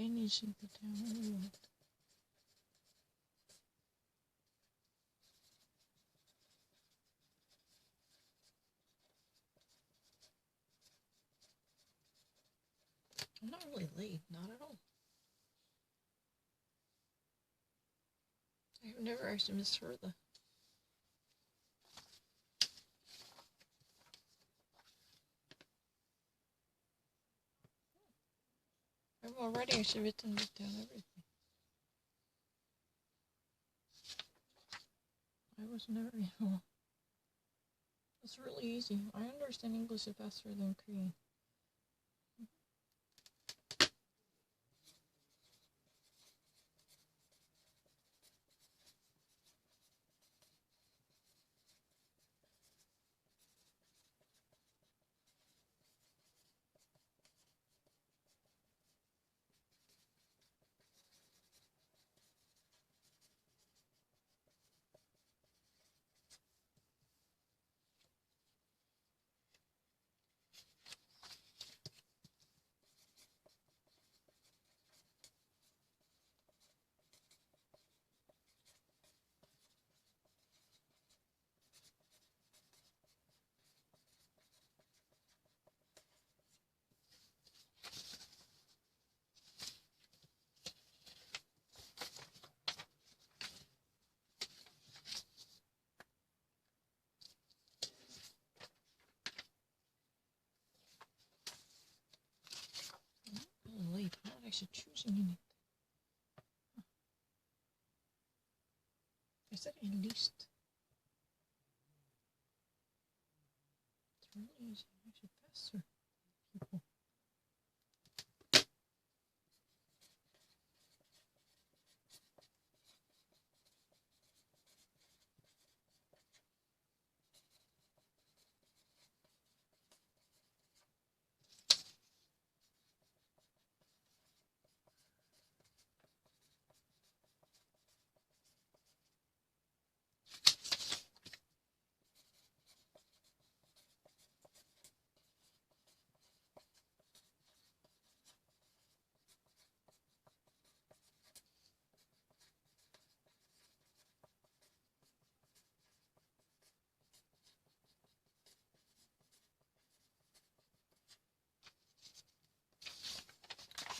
any should be down. I'm not really late, not at all. I've never actually misheard that. I've already actually written down everything. I was never, it's really easy. I understand English faster than Korean. I'm late. I'm not actually choosing anything. I said at least. It's really easy. I'm actually faster. People.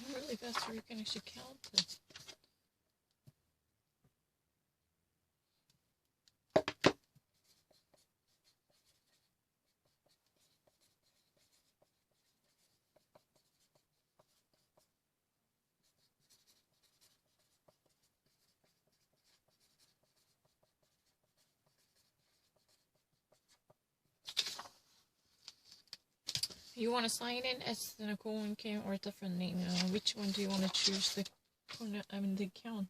I'm really fast so you can actually count it. You want to sign in as the Nicole and Kim or a different name? Which one do you want to choose? The account.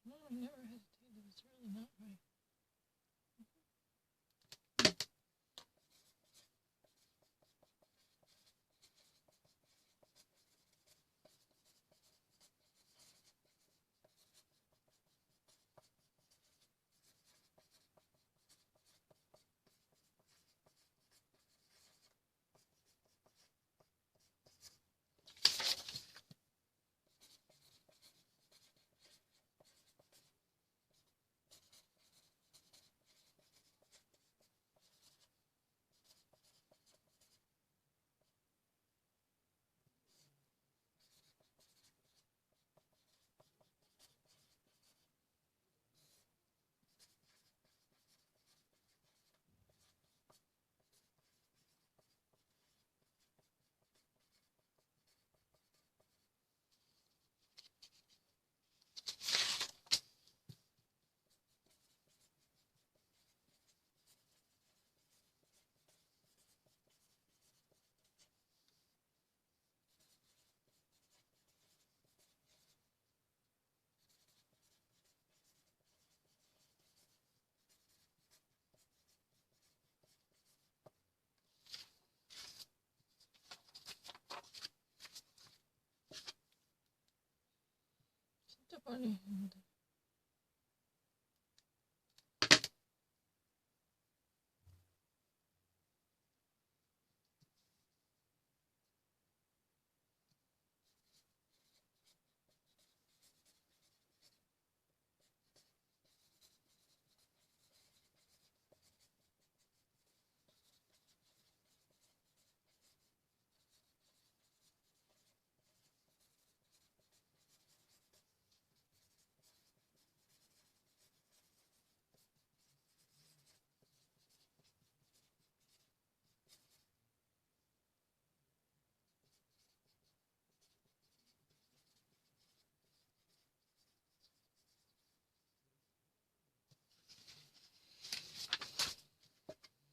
No, I never hesitated. It's really not right. 아니,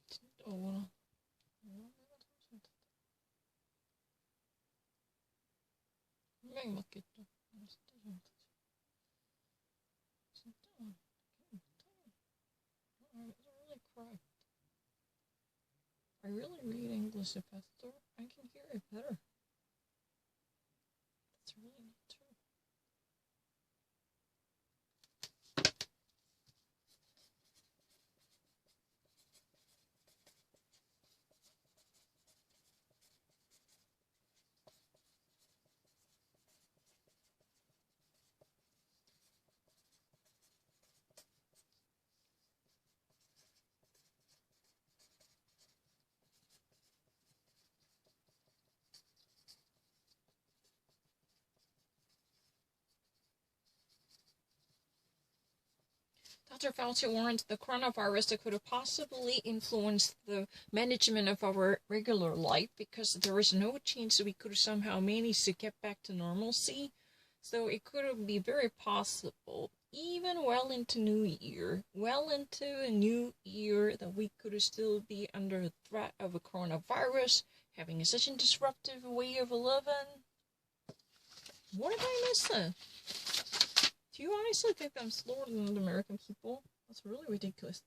진짜 억울하. 분명히 맞겠죠. 진짜 잘못하지. 진짜 못해. I really cried. I really read English faster. I can hear it better. That's really not true. Dr. Fauci warned the coronavirus could have possibly influenced the management of our regular life because there is no chance we could somehow manage to get back to normalcy. So it could be very possible, even well into a new year, that we could still be under the threat of a coronavirus, having such a disruptive way of living. What did I miss? Do you honestly think I'm slower than the American people? That's really ridiculous.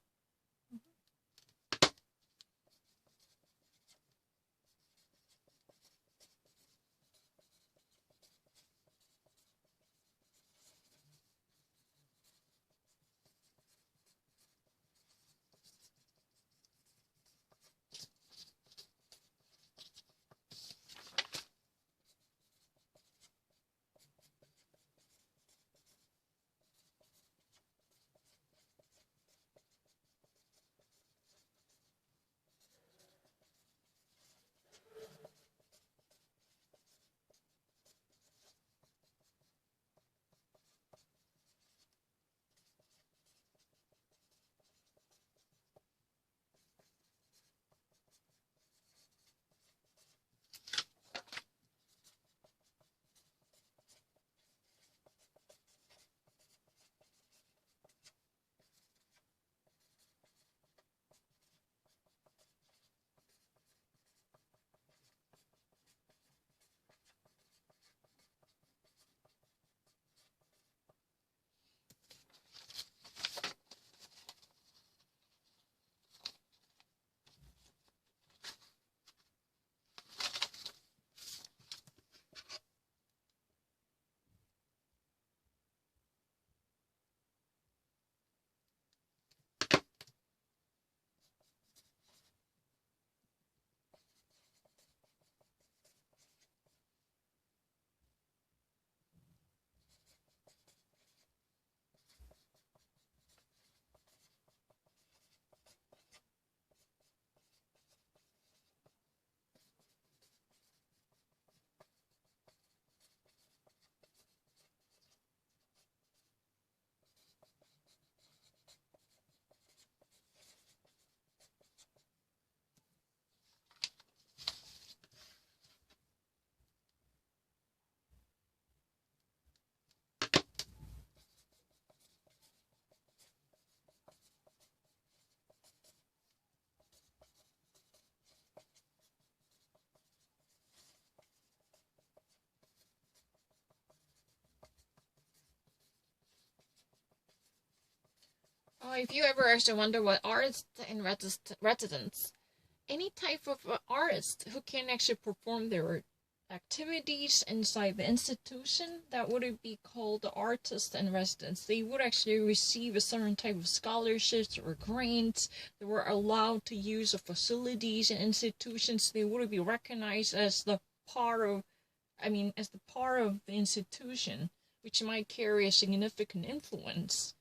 If you ever actually wonder what artists and residents, any type of artist who can actually perform their activities inside the institution that would be called the artists in residence. They would actually receive a certain type of scholarships or grants. They were allowed to use the facilities and institutions. They would be recognized as the part of, as the part of the institution, which might carry a significant influence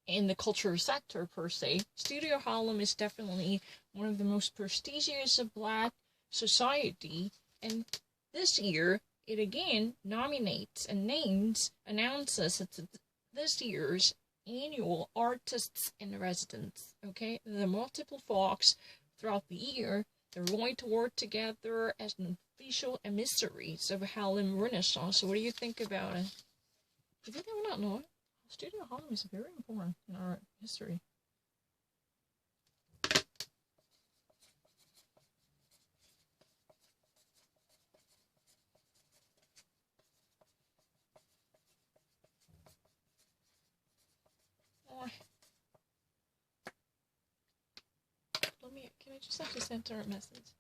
in the culture sector per se. Studio Harlem is definitely one of the most prestigious of Black society, and this year it again nominates and announces it's this year's annual Artists in Residence. Okay, the multiple folks throughout the year, they're going to work together as an official emissaries of Harlem Renaissance. So what do you think about it? Do you think they would not know it? Studio Harlem is very important in our history. Can I just have to send her a message?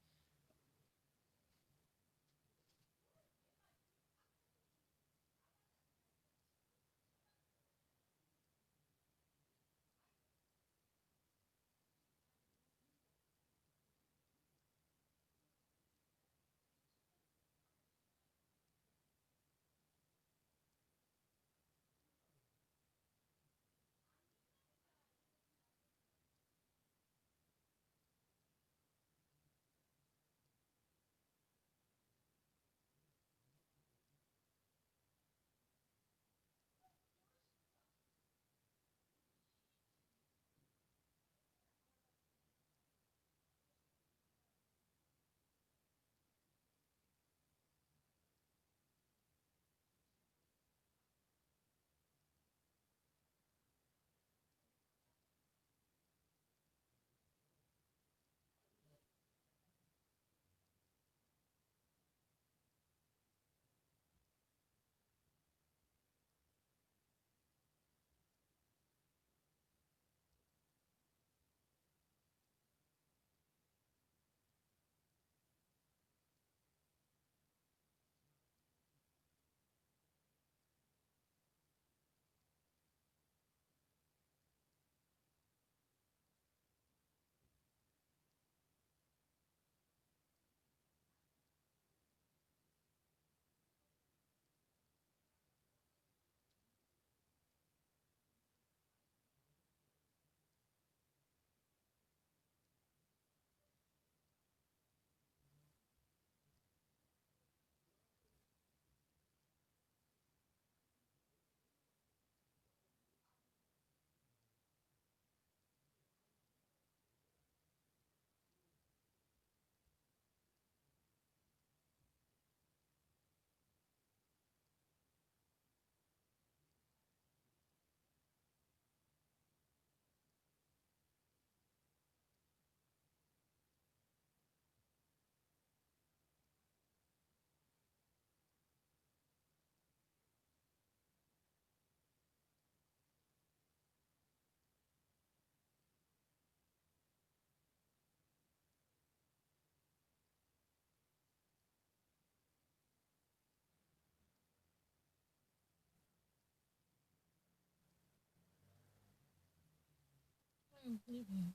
I'm leaving.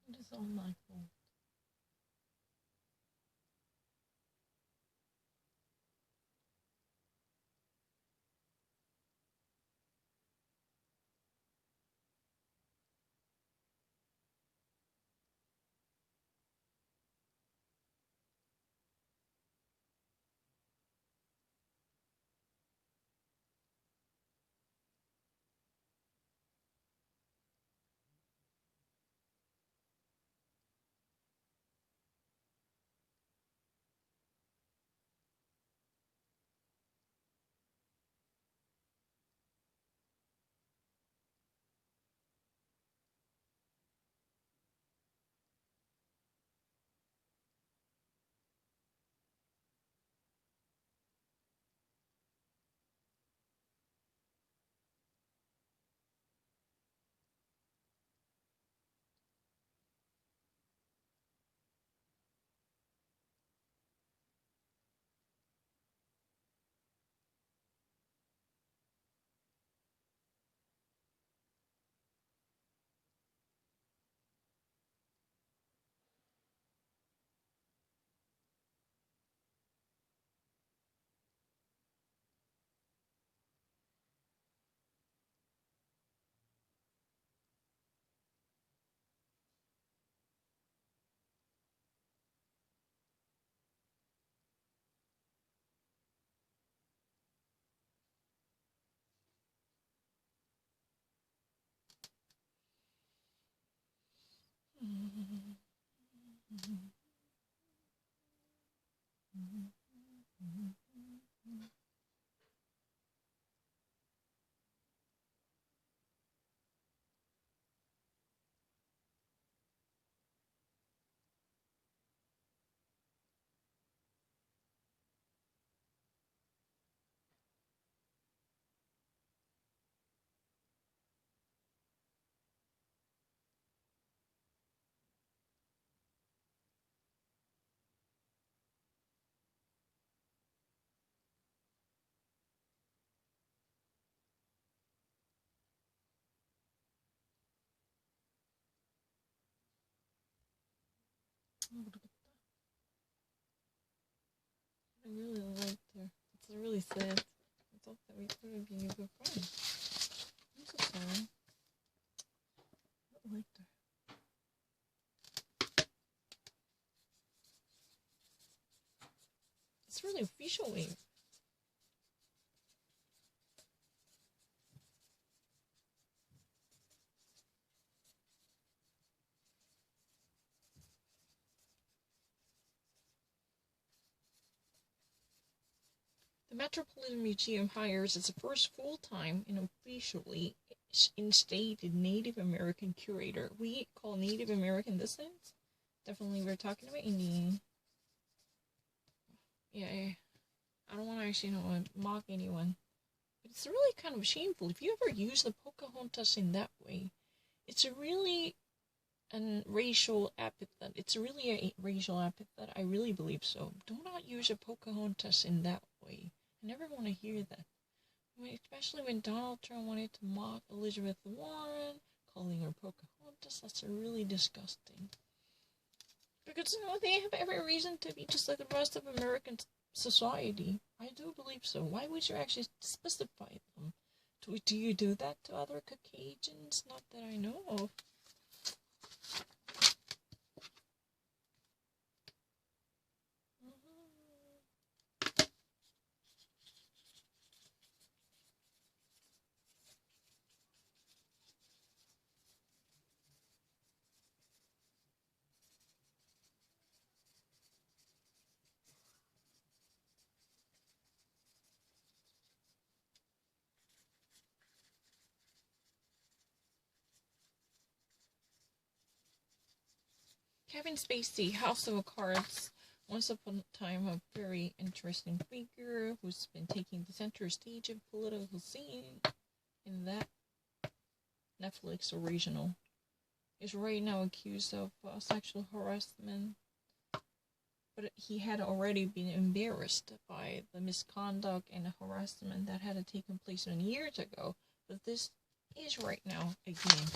It is all my fault. I really liked her. It's really sad. I thought that we could have been a good friend. I'm so sorry. I liked her. It's really officially. The Metropolitan Museum hires its first full-time and officially instated Native American curator. We call Native American descent. Definitely we're talking about Indian. Yeah, I don't want to actually mock anyone. But it's really kind of shameful. If you ever use the Pocahontas in that way, it's a really racial epithet. It's really a racial epithet. I really believe so. Do not use a Pocahontas in that way. I never want to hear that. I mean, especially when Donald Trump wanted to mock Elizabeth Warren, calling her Pocahontas. That's really disgusting. Because, they have every reason to be just like the rest of American society. I do believe so. Why would you actually specify them? Do you do that to other Caucasians? Not that I know of. Kevin Spacey, House of Cards. Once upon a time, a very interesting figure who's been taking the center stage of political scene in that Netflix original, is right now accused of sexual harassment. But he had already been embarrassed by the misconduct and the harassment that had taken place many years ago. But this is right now again.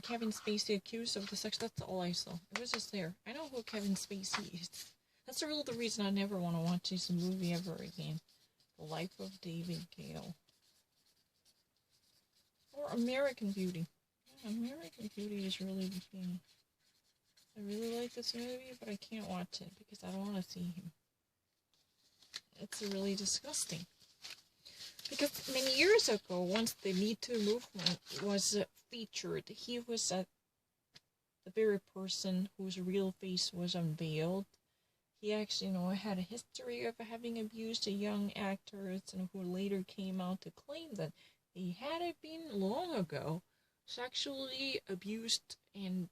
Kevin Spacey accused of the sex. That's all I saw. It was just there. I know who Kevin Spacey is. That's really the reason I never want to watch this movie ever again. The Life of David Gale. Or American Beauty. Yeah, American Beauty is really the thing. I really like this movie, but I can't watch it because I don't want to see him. It's really disgusting. Because many years ago, once the Me Too movement was featured, he was the very person whose real face was unveiled. He actually, had a history of having abused a young actress, and who later came out to claim that he had been long ago sexually abused and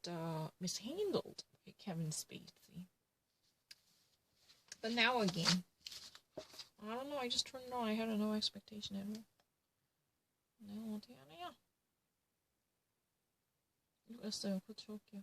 mishandled by Kevin Spacey. But now again, I don't know, I just turned it on. I had no expectation at all. No, yeah. USA, Tokyo.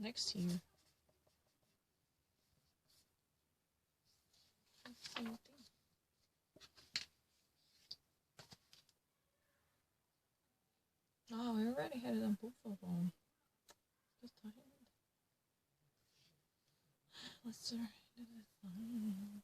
next year. Same thing. Oh, we already had it on both of them. Just tired. Let's start this one.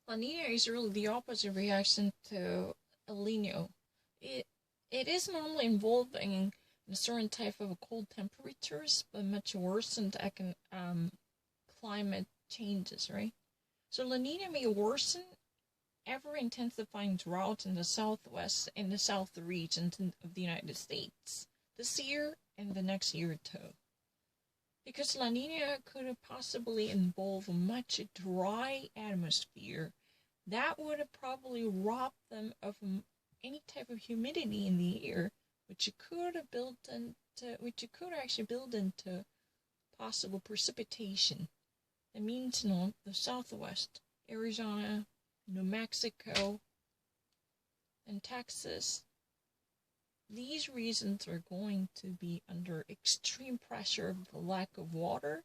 La Nina is really the opposite reaction to El Nino. It it is normally involving a certain type of cold temperatures, but much worse than climate changes, right? So La Nina may worsen ever intensifying drought in the southwest and the south regions of the United States this year and the next year too. Because La Nina could possibly involve a much dry atmosphere that would have probably robbed them of any type of humidity in the air, which could actually build into possible precipitation. That means, the Southwest, Arizona, New Mexico, and Texas. These regions are going to be under extreme pressure of the lack of water.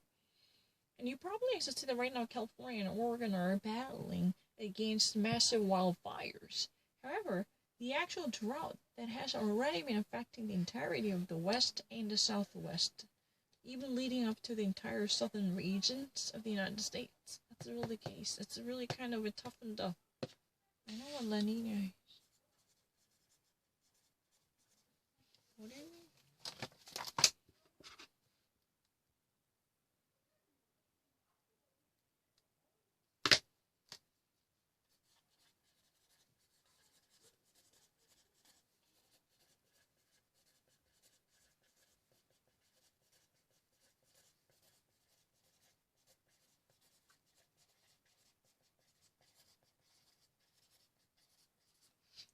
And you probably actually see that right now California and Oregon are battling against massive wildfires. However, the actual drought that has already been affecting the entirety of the West and the Southwest, even leading up to the entire southern regions of the United States. That's really the case. It's really kind of a tough and tough. I know what La Nina is. What do you mean?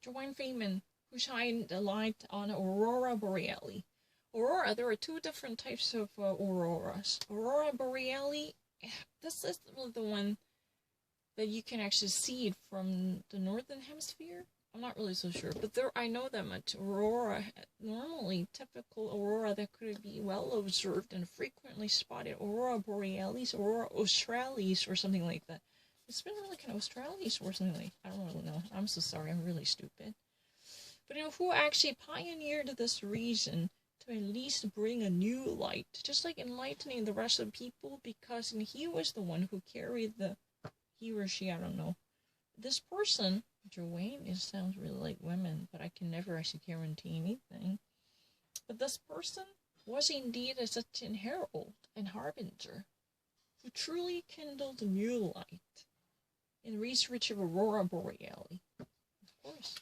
Joanne Feynman, who shined a light on Aurora Borealis. There are two different types of auroras. Aurora Borealis, this is the one that you can actually see it from the northern hemisphere. I'm not really so sure, but I know that much. Normally typical aurora that could be well observed and frequently spotted, Aurora Borealis, Aurora Australis, or something like that. It's been really kind of Australis or something like that. I don't really know. I'm so sorry. I'm really stupid. But who actually pioneered this reason to at least bring a new light, just like enlightening the rest of the people, because he was the one who carried he or she, I don't know. This person, Joanne, it sounds really like women, but I can never actually guarantee anything. But this person was indeed such an herald and harbinger who truly kindled a new light in research of Aurora Borealis. Of course.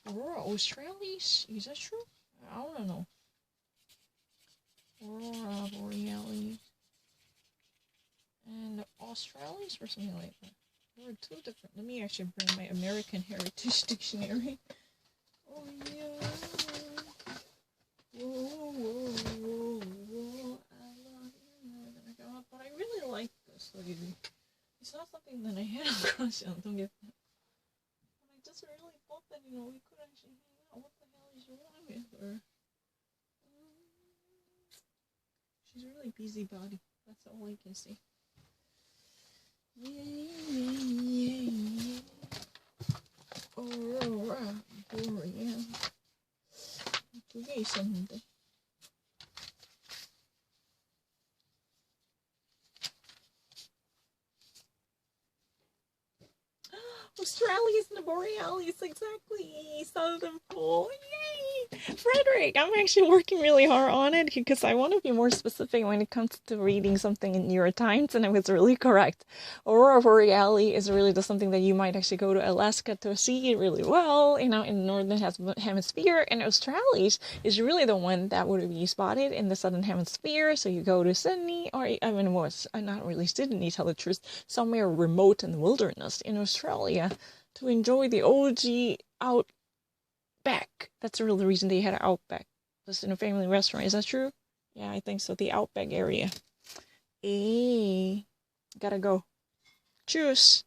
Aurora Australis? Is that true? I don't know. Aurora Borealis. And Australis or something like that. There were two different. Let me actually bring my American Heritage Dictionary. Oh, yeah. Whoa, whoa, whoa, whoa. I love you more than I got. But I really like this lady. It's not something that I had across, don't get that. But I just really thought that, we could actually hang out. What the hell is wrong with her? She's a really busybody. That's all I can say. Yeah. Aurora Boreal. 그게 있었는데. Australis and the Borealis, exactly. Southern Pole, yay! Frederick, I'm actually working really hard on it because I want to be more specific when it comes to reading something in New York Times, and I was really correct. Aurora Borealis is really just something that you might actually go to Alaska to see really well, in the northern hemisphere, and Australis is really the one that would be spotted in the southern hemisphere. So you go to Sydney, or not really Sydney, tell the truth, somewhere remote in the wilderness in Australia, to enjoy the OG Outback. That's really the reason they had an Outback. Just in a family restaurant. Is that true? Yeah, I think so. The Outback area. Gotta go. Cheers.